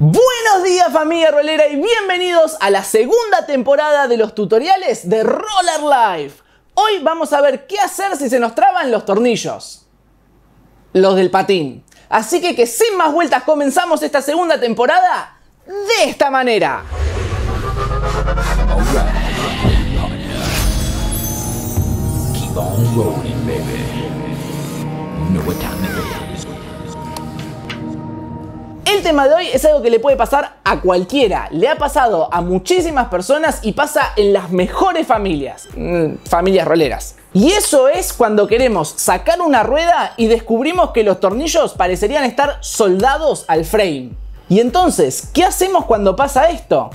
Buenos días familia rolera y bienvenidos a la segunda temporada de los tutoriales de Roller Life. Hoy vamos a ver qué hacer si se nos traban los tornillos, los del patín. Así que sin más vueltas comenzamos esta segunda temporada de esta manera. Keep on rolling, baby. You know what time it is. El tema de hoy es algo que le puede pasar a cualquiera. Le ha pasado a muchísimas personas y pasa en las mejores familias. Familias roleras. Y eso es cuando queremos sacar una rueda y descubrimos que los tornillos parecerían estar soldados al frame. Y entonces, ¿qué hacemos cuando pasa esto?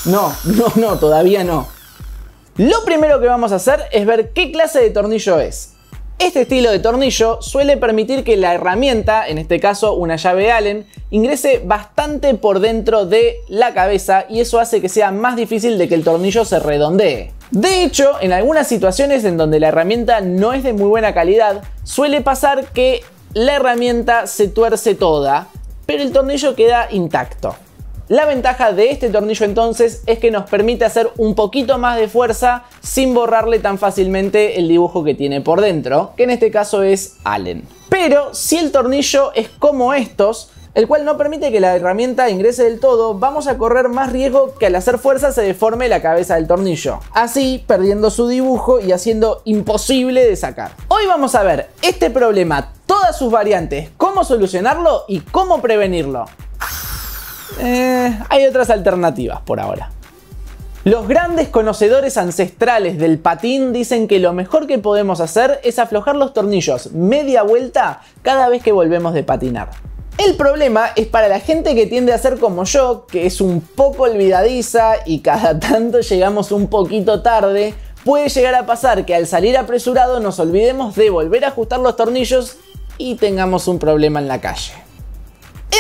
No, todavía no. Lo primero que vamos a hacer es ver qué clase de tornillo es. Este estilo de tornillo suele permitir que la herramienta, en este caso una llave Allen, ingrese bastante por dentro de la cabeza y eso hace que sea más difícil de que el tornillo se redondee. De hecho, en algunas situaciones en donde la herramienta no es de muy buena calidad, suele pasar que la herramienta se tuerce toda, pero el tornillo queda intacto. La ventaja de este tornillo entonces es que nos permite hacer un poquito más de fuerza sin borrarle tan fácilmente el dibujo que tiene por dentro, que en este caso es Allen. Pero si el tornillo es como estos, el cual no permite que la herramienta ingrese del todo, vamos a correr más riesgo que al hacer fuerza se deforme la cabeza del tornillo, así perdiendo su dibujo y haciendo imposible de sacar. Hoy vamos a ver este problema, todas sus variantes, cómo solucionarlo y cómo prevenirlo. Hay otras alternativas por ahora. Los grandes conocedores ancestrales del patín dicen que lo mejor que podemos hacer es aflojar los tornillos media vuelta cada vez que volvemos de patinar. El problema es para la gente que tiende a ser como yo, que es un poco olvidadiza y cada tanto llegamos un poquito tarde. Puede llegar a pasar que al salir apresurado nos olvidemos de volver a ajustar los tornillos y tengamos un problema en la calle.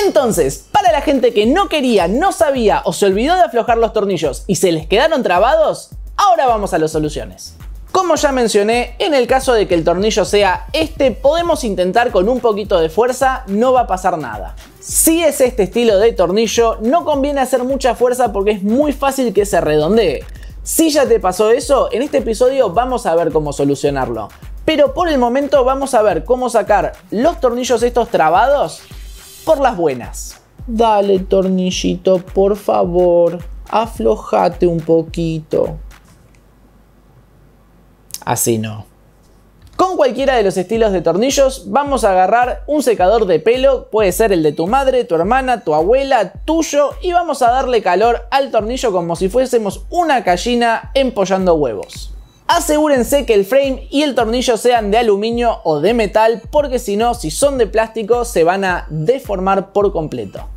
Entonces, para la gente que no quería, no sabía o se olvidó de aflojar los tornillos y se les quedaron trabados, ahora vamos a las soluciones. Como ya mencioné, en el caso de que el tornillo sea este, podemos intentar con un poquito de fuerza, no va a pasar nada. Si es este estilo de tornillo, no conviene hacer mucha fuerza porque es muy fácil que se redondee. Si ya te pasó eso, en este episodio vamos a ver cómo solucionarlo. Pero por el momento vamos a ver cómo sacar los tornillos estos trabados por las buenas. Dale, tornillito, por favor, aflojate un poquito. Así no. Con cualquiera de los estilos de tornillos vamos a agarrar un secador de pelo, puede ser el de tu madre, tu hermana, tu abuela, tuyo, y vamos a darle calor al tornillo como si fuésemos una gallina empollando huevos. Asegúrense que el frame y el tornillo sean de aluminio o de metal porque si no, si son de plástico se van a deformar por completo.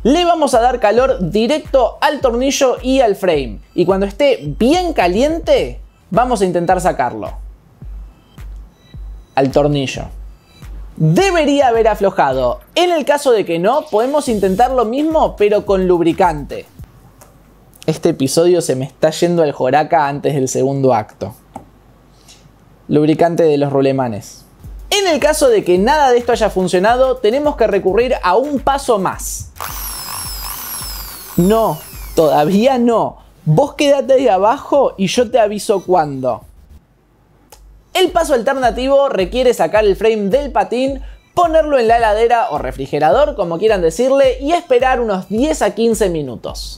Le vamos a dar calor directo al tornillo y al frame y cuando esté bien caliente vamos a intentar sacarlo. Al tornillo. Debería haber aflojado. En el caso de que no, podemos intentar lo mismo pero con lubricante. Este episodio se me está yendo al joraca antes del segundo acto. Lubricante de los rulemanes. En el caso de que nada de esto haya funcionado, tenemos que recurrir a un paso más. No, todavía no. Vos quédate ahí abajo y yo te aviso cuándo. El paso alternativo requiere sacar el frame del patín, ponerlo en la heladera o refrigerador, como quieran decirle, y esperar unos 10 a 15 minutos.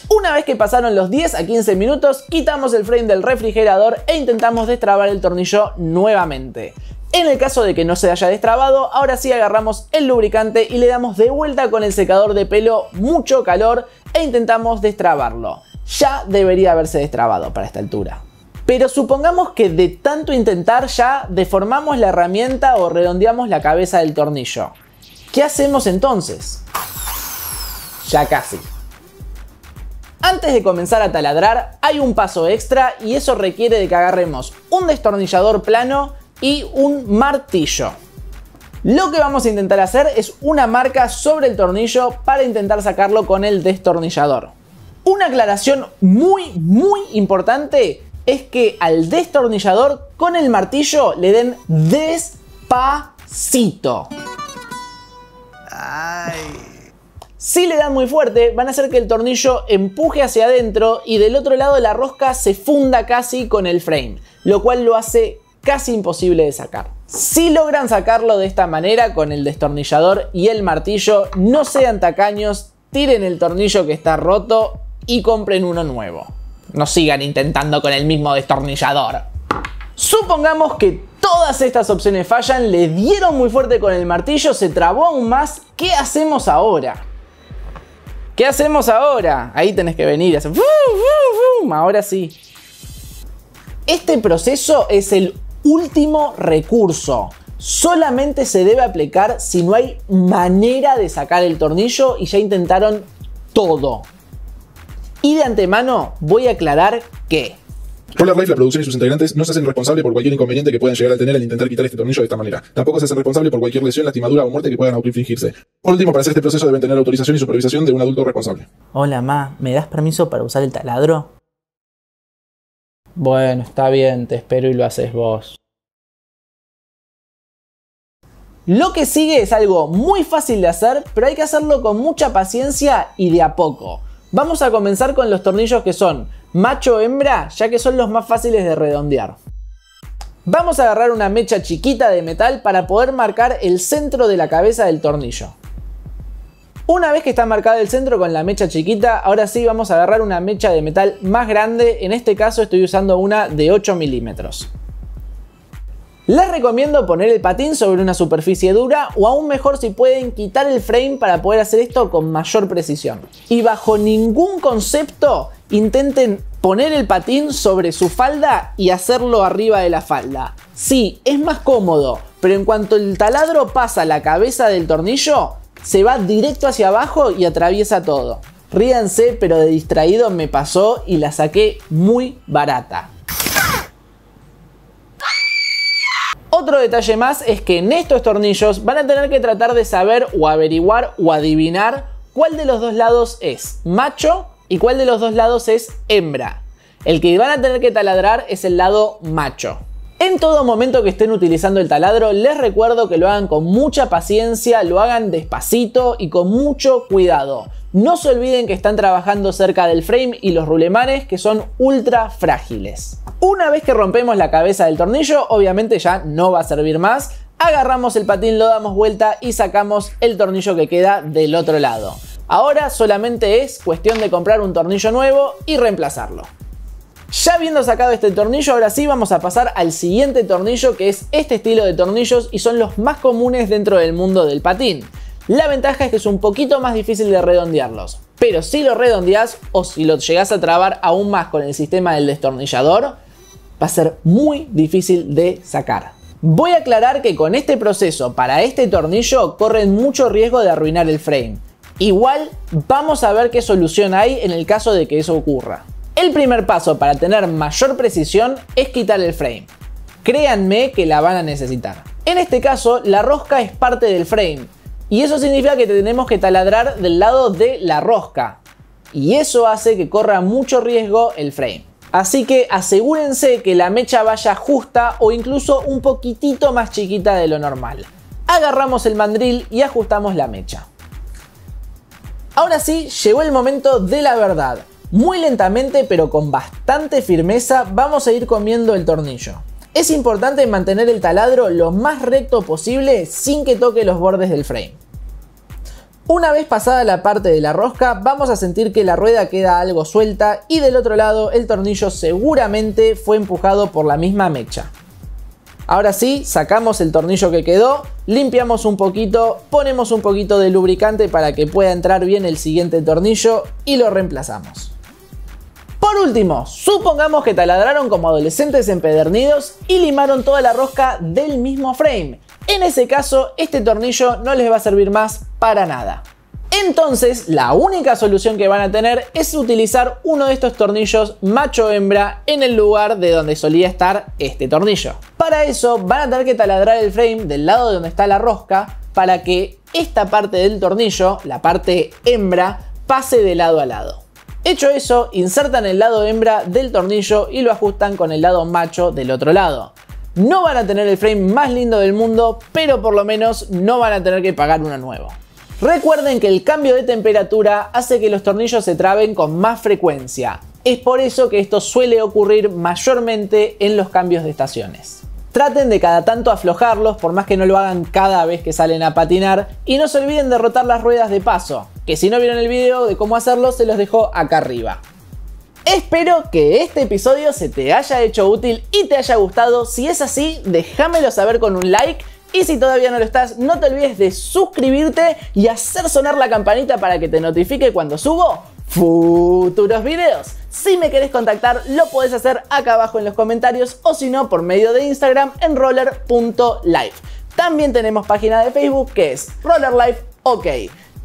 Una vez que pasaron los 10 a 15 minutos, quitamos el frame del refrigerador e intentamos destrabar el tornillo nuevamente. En el caso de que no se haya destrabado, ahora sí agarramos el lubricante y le damos de vuelta con el secador de pelo mucho calor e intentamos destrabarlo. Ya debería haberse destrabado para esta altura. Pero supongamos que de tanto intentar ya deformamos la herramienta o redondeamos la cabeza del tornillo. ¿Qué hacemos entonces? Ya casi. Antes de comenzar a taladrar hay un paso extra y eso requiere de que agarremos un destornillador plano y un martillo. Lo que vamos a intentar hacer es una marca sobre el tornillo para intentar sacarlo con el destornillador. Una aclaración muy importante es que al destornillador con el martillo le den despacito. Ay. Si le dan muy fuerte, van a hacer que el tornillo empuje hacia adentro y del otro lado la rosca se funda casi con el frame, lo cual lo hace casi imposible de sacar. Si logran sacarlo de esta manera con el destornillador y el martillo, no sean tacaños, tiren el tornillo que está roto y compren uno nuevo. No sigan intentando con el mismo destornillador. Supongamos que todas estas opciones fallan, le dieron muy fuerte con el martillo, se trabó aún más. ¿Qué hacemos ahora? ¿Qué hacemos ahora? Ahí tenés que venir y hacer... Ahora sí. Este proceso es el último recurso. Solamente se debe aplicar si no hay manera de sacar el tornillo y ya intentaron todo. Y de antemano voy a aclarar que... Roller Life, la producción y sus integrantes no se hacen responsables por cualquier inconveniente que puedan llegar a tener al intentar quitar este tornillo de esta manera. Tampoco se hacen responsables por cualquier lesión, lastimadura o muerte que puedan autoinfligirse. Por último, para hacer este proceso deben tener autorización y supervisación de un adulto responsable. Hola, ma, ¿me das permiso para usar el taladro? Bueno, está bien, te espero y lo haces vos. Lo que sigue es algo muy fácil de hacer, pero hay que hacerlo con mucha paciencia y de a poco. Vamos a comenzar con los tornillos que son macho-hembra, ya que son los más fáciles de redondear. Vamos a agarrar una mecha chiquita de metal para poder marcar el centro de la cabeza del tornillo. Una vez que está marcado el centro con la mecha chiquita, ahora sí vamos a agarrar una mecha de metal más grande. En este caso estoy usando una de 8 milímetros. Les recomiendo poner el patín sobre una superficie dura o aún mejor si pueden quitar el frame para poder hacer esto con mayor precisión. Y bajo ningún concepto intenten poner el patín sobre su falda y hacerlo arriba de la falda. Sí, es más cómodo, pero en cuanto el taladro pasa la cabeza del tornillo, se va directo hacia abajo y atraviesa todo. Ríanse, pero de distraído me pasó y la saqué muy barata. Otro detalle más es que en estos tornillos van a tener que tratar de saber o averiguar o adivinar cuál de los dos lados es macho y cuál de los dos lados es hembra. El que van a tener que taladrar es el lado macho. En todo momento que estén utilizando el taladro, les recuerdo que lo hagan con mucha paciencia, lo hagan despacito y con mucho cuidado. No se olviden que están trabajando cerca del frame y los rulemanes, que son ultra frágiles. Una vez que rompemos la cabeza del tornillo, obviamente ya no va a servir más. Agarramos el patín, lo damos vuelta y sacamos el tornillo que queda del otro lado. Ahora solamente es cuestión de comprar un tornillo nuevo y reemplazarlo. Ya habiendo sacado este tornillo, ahora sí vamos a pasar al siguiente tornillo, que es este estilo de tornillos y son los más comunes dentro del mundo del patín. La ventaja es que es un poquito más difícil de redondearlos, pero si lo redondeás o si lo llegás a trabar aún más con el sistema del destornillador, va a ser muy difícil de sacar. Voy a aclarar que con este proceso para este tornillo corren mucho riesgo de arruinar el frame. Igual vamos a ver qué solución hay en el caso de que eso ocurra. El primer paso para tener mayor precisión es quitar el frame. Créanme que la van a necesitar. En este caso, la rosca es parte del frame y eso significa que tenemos que taladrar del lado de la rosca y eso hace que corra mucho riesgo el frame. Así que asegúrense que la mecha vaya justa o incluso un poquitito más chiquita de lo normal. Agarramos el mandril y ajustamos la mecha. Ahora sí, llegó el momento de la verdad. Muy lentamente pero con bastante firmeza vamos a ir comiendo el tornillo. Es importante mantener el taladro lo más recto posible sin que toque los bordes del frame. Una vez pasada la parte de la rosca, vamos a sentir que la rueda queda algo suelta y del otro lado el tornillo seguramente fue empujado por la misma mecha. Ahora sí, sacamos el tornillo que quedó, limpiamos un poquito, ponemos un poquito de lubricante para que pueda entrar bien el siguiente tornillo y lo reemplazamos. Por último, supongamos que taladraron como adolescentes empedernidos y limaron toda la rosca del mismo frame. En ese caso, este tornillo no les va a servir más para nada. Entonces, la única solución que van a tener es utilizar uno de estos tornillos macho-hembra en el lugar de donde solía estar este tornillo. Para eso, van a tener que taladrar el frame del lado de donde está la rosca para que esta parte del tornillo, la parte hembra, pase de lado a lado. Hecho eso, insertan el lado hembra del tornillo y lo ajustan con el lado macho del otro lado. No van a tener el frame más lindo del mundo, pero por lo menos no van a tener que pagar uno nuevo. Recuerden que el cambio de temperatura hace que los tornillos se traben con más frecuencia. Es por eso que esto suele ocurrir mayormente en los cambios de estaciones. Traten de cada tanto aflojarlos, por más que no lo hagan cada vez que salen a patinar, y no se olviden de rotar las ruedas de paso, que si no vieron el video de cómo hacerlo se los dejo acá arriba. Espero que este episodio se te haya hecho útil y te haya gustado. Si es así, déjamelo saber con un like. Y si todavía no lo estás, no te olvides de suscribirte y hacer sonar la campanita para que te notifique cuando subo futuros videos. Si me querés contactar, lo podés hacer acá abajo en los comentarios o si no, por medio de Instagram en roller.life. También tenemos página de Facebook que es RollerLife OK.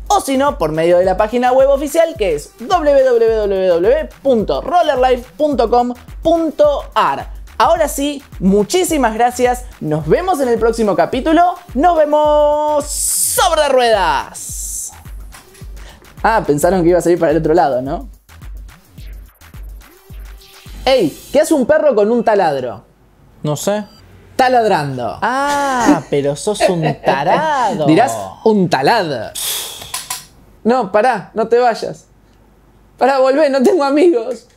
O si no, por medio de la página web oficial que es www.rollerlife.com.ar. Ahora sí, muchísimas gracias, nos vemos en el próximo capítulo, nos vemos sobre ruedas. Ah, pensaron que iba a salir para el otro lado, ¿no? ¡Ey! ¿Qué hace un perro con un taladro? No sé. Taladrando. Ah, pero sos un tarado. Dirás un talad. No, pará, no te vayas. Pará, volvé, no tengo amigos.